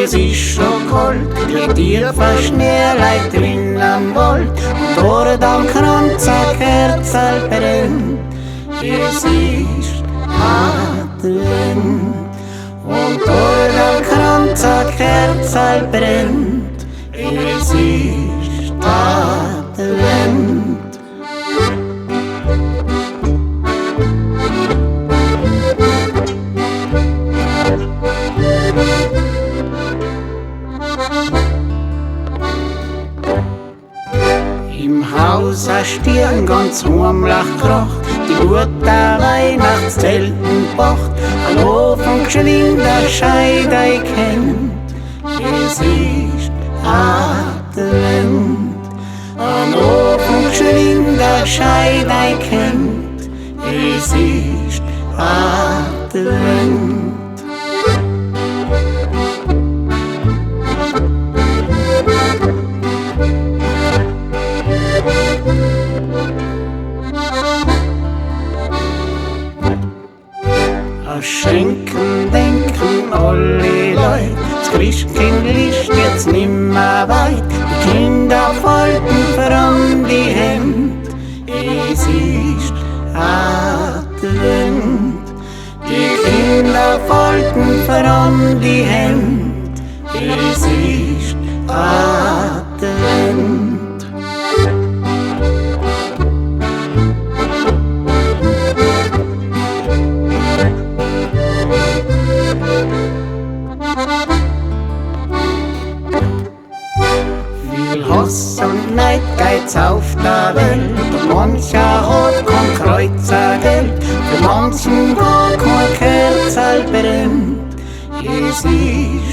es ist schon kalt, die tiefe Schneeleit drin am Wald, und dort am Kranz ein Kerzel brennt. Es ist Advent, und dort am Kranz ein Kerzel brennt. Es ist Advent. Im Haus a Stirn ganz heimlich krocht, die gute Weihnachtszelten pocht, an Ofen geschwind a Scheidei kennt. Es ist Advent, an Ofen geschwind a Scheidei kennt. Es ist Advent. Schenken, denken alle Leute, das Christkind ist jetzt nimmer weit. Die Kinder falten voran die Hände, es ist Advent. Die Kinder falten voran die Hände, es ist Advent. Hass und Neid geht's auf der Welt, und mancher hat kein Kreuzergeld, für manchen gar kein Kerzel brennt. Es ist